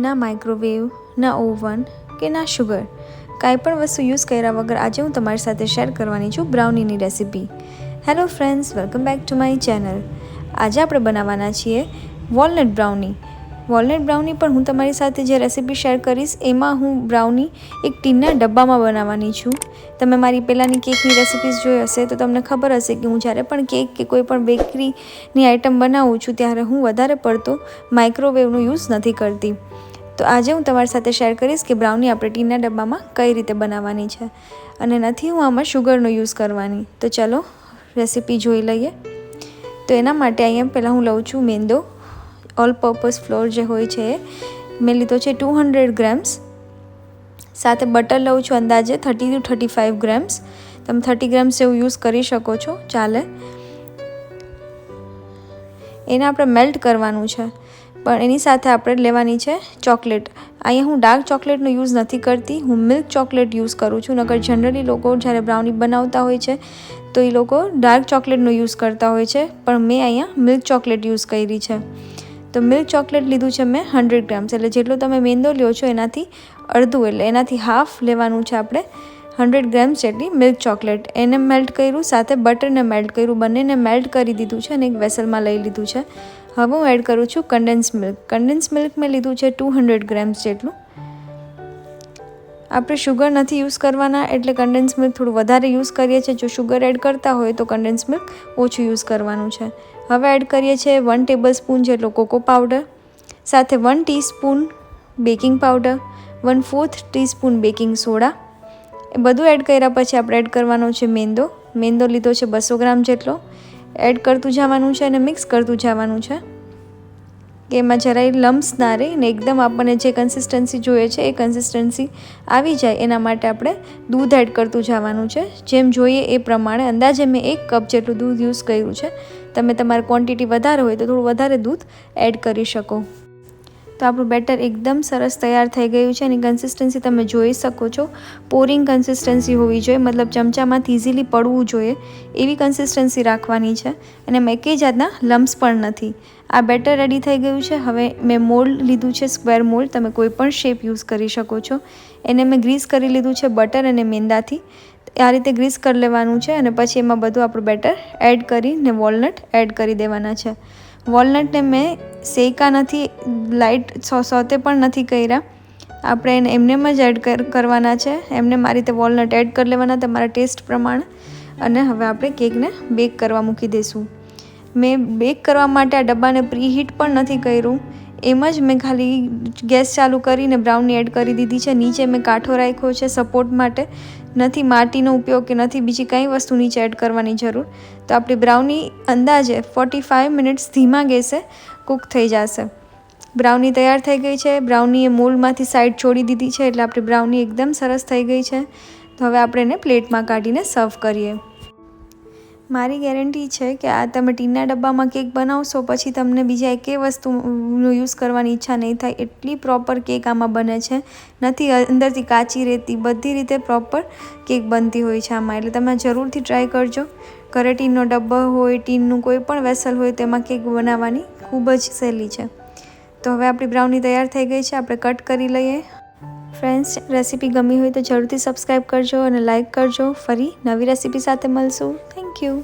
ના માઇક્રોવેવ, ના ઓવન કે ના શુગર, કાંઈ પણ વસ્તુ યુઝ કર્યા વગર આજે હું તમારી સાથે શેર કરવાની છું બ્રાઉનીની recipe. Hello friends, welcome back to my channel. આજે આપણે બનાવવાના છીએ વોલનટ બ્રાઉની. વોલનટ બ્રાઉની પણ હું તમારી સાથે જે રેસીપી શેર કરીશ એમાં હું બ્રાઉની એક ટીનના ડબ્બામાં બનાવવાની છું. તમે મારી પહેલાંની કેકની રેસીપીઝ જોઈ હશે તો તમને ખબર હશે કે હું જ્યારે પણ કેક કે કોઈ પણ બેકરીની આઇટમ બનાવું છું ત્યારે હું વધારે પડતો માઇક્રોવેવનો યુઝ નથી કરતી. તો આજે હું તમારી સાથે શેર કરીશ કે બ્રાઉની આપણે ટીનના ડબ્બામાં કઈ રીતે બનાવવાની છે અને નથી હું આમાં શુગરનો યુઝ કરવાની. તો ચલો રેસીપી જોઈ લઈએ. તો એના માટે અહીંયા પહેલાં હું લઉં છું મેંદો, ઓલ પર્પઝ ફ્લોર જે હોય છે એ મેં લીધો છે 200 ગ્રામ્સ. સાથે બટર લઉં છું અંદાજે 30 to 35 ગ્રામ્સ. તમે 30 ગ્રામ્સ એવું યુઝ કરી શકો છો, ચાલે. એને આપણે મેલ્ટ કરવાનું છે, પણ એની સાથે આપણે લેવાની છે ચોકલેટ. અહીંયા હું ડાર્ક ચોકલેટનો યુઝ નથી કરતી, હું મિલ્ક ચોકલેટ યુઝ કરું છું. નકર જનરલી લોકો જ્યારે બ્રાઉની બનાવતા હોય છે તો એ લોકો ડાર્ક ચોકલેટનો યુઝ કરતા હોય છે, પણ મેં અહીંયા મિલ્ક ચોકલેટ યુઝ કરી છે. તો મિલ્ક ચોકલેટ લીધું છે મેં 100 ગ્રામ્સ, એટલે જેટલો તમે મેંદો લ્યો છો એનાથી અડધું, એટલે એનાથી હાફ લેવાનું છે આપણે 100 ગ્રામ્સ જેટલી મિલ્ક ચોકલેટ. એને મેલ્ટ કર્યું, સાથે બટરને મેલ્ટ કર્યું, બંનેને મેલ્ટ કરી દીધું છે અને એક વેસલમાં લઈ લીધું છે. હવે હું એડ કરું છું કન્ડેન્સ મિલ્ક. કન્ડેન્સ મિલ્ક મેં લીધું છે 200 ગ્રામ્સ જેટલું. આપણે શુગર નથી યુઝ કરવાના એટલે કન્ડેન્સ મિલ્ક થોડું વધારે યુઝ કરીએ છીએ. જો શુગર એડ કરતા હોય તો કન્ડેન્સ મિલ્ક ઓછું યુઝ કરવાનું છે. હવે એડ કરીએ છીએ 1 ટેબલસ્પૂન જેટલો કોકો પાવડર, સાથે 1 teaspoon baking powder, 1/4 teaspoon baking soda. એ બધું એડ કર્યા પછી આપણે એડ કરવાનો છે મેંદો. મેંદો લીધો છે 200 ગ્રામ જેટલો. એડ કરતું જવાનું છે અને મિક્સ કરતું જવાનું છે કે એમાં જરાય લમ્સ ના રહે ને એકદમ આપણને જે કન્સિસ્ટન્સી જોઈએ છે એ કન્સિસ્ટન્સી આવી જાય એના માટે આપણે દૂધ એડ કરતું જવાનું છે. જેમ જોઈએ એ પ્રમાણે અંદાજે મેં 1 કપ જેટલું દૂધ યુઝ કર્યું છે. તમે તમારી ક્વોન્ટિટી વધારે હોય તો થોડું વધારે દૂધ એડ કરી શકો. તો આપણું બેટર એકદમ સરસ તૈયાર થઈ ગયું છે. એની કન્સિસ્ટન્સી તમે જોઈ શકો છો. પોરિંગ કન્સિસ્ટન્સી હોવી જોઈએ, મતલબ ચમચામાંથી ઇઝીલી પડવું જોઈએ એવી કન્સિસ્ટન્સી રાખવાની છે. અને એમાં એકેય જાતના લમ્સ પણ નથી. આ બેટર રેડી થઈ ગયું છે. હવે મેં મોલ્ડ લીધું છે, સ્ક્વેર મોલ્ડ. તમે કોઈ પણ શેપ યુઝ કરી શકો છો. એને મેં ગ્રીસ કરી લીધું છે બટર અને મેંદાથી. આ રીતે ગ્રીસ કરી લેવાનું છે અને પછી એમાં બધું આપણું બેટર એડ કરીને વોલનટ એડ કરી દેવાના છે. વોલનટને મેં શેકા નથી, લાઇટ સોતે પણ નથી કર્યા. આપણે એને એમનેમ જ એડ કરવાના છે. એમને આ રીતે વોલનટ એડ કરી લેવાના તમારા ટેસ્ટ પ્રમાણે. અને હવે આપણે કેકને બેક કરવા મૂકી દઈશું. મેં બેક કરવા માટે આ ડબ્બાને પ્રીહીટ પણ નથી કર્યું, એમ જ મેં ખાલી ગેસ ચાલુ કરીને બ્રાઉની એડ કરી દીધી છે. નીચે મેં કાંઠો રાખ્યો છે સપોર્ટ માટે. નથી માટીનો ઉપયોગ કે નથી બીજી કંઈ વસ્તુ નીચે એડ કરવાની જરૂર. તો આપણી બ્રાઉની અંદાજે 45 મિનિટ્સ ધીમા ગેસે કૂક થઈ જશે. બ્રાઉની તૈયાર થઈ ગઈ છે. બ્રાઉનીએ મોલ્ડમાંથી સાઈડ છોડી દીધી છે એટલે આપણી બ્રાઉની એકદમ સરસ થઈ ગઈ છે. તો હવે આપણે એને પ્લેટમાં કાઢીને સર્વ કરીએ. મારી ગેરંટી છે કે આ તમે ટીનના ડબ્બામાં કેક બનાવશો પછી તમને બીજા એકેય વસ્તુનો યુઝ કરવાની ઈચ્છા નહીં થાય. એટલી પ્રોપર કેક આમાં બને છે. નથી અંદરથી કાચી રહેતી, બધી રીતે પ્રોપર કેક બનતી હોય છે આમાં. એટલે તમે જરૂરથી ટ્રાય કરજો. ઘરે ટીનનો ડબ્બો હોય, ટીનનું કોઈ પણ વેસલ હોય તેમાં કેક બનાવવાની ખૂબ જ સહેલી છે. તો હવે આપણી બ્રાઉની તૈયાર થઈ ગઈ છે. આપણે કટ કરી લઈએ. ફ્રેન્ડ્સ, રેસીપી ગમી હોય તો જરૂરથી સબસ્ક્રાઈબ કરજો અને લાઇક કરજો. ફરી નવી રેસીપી સાથે મળશું. Thank you.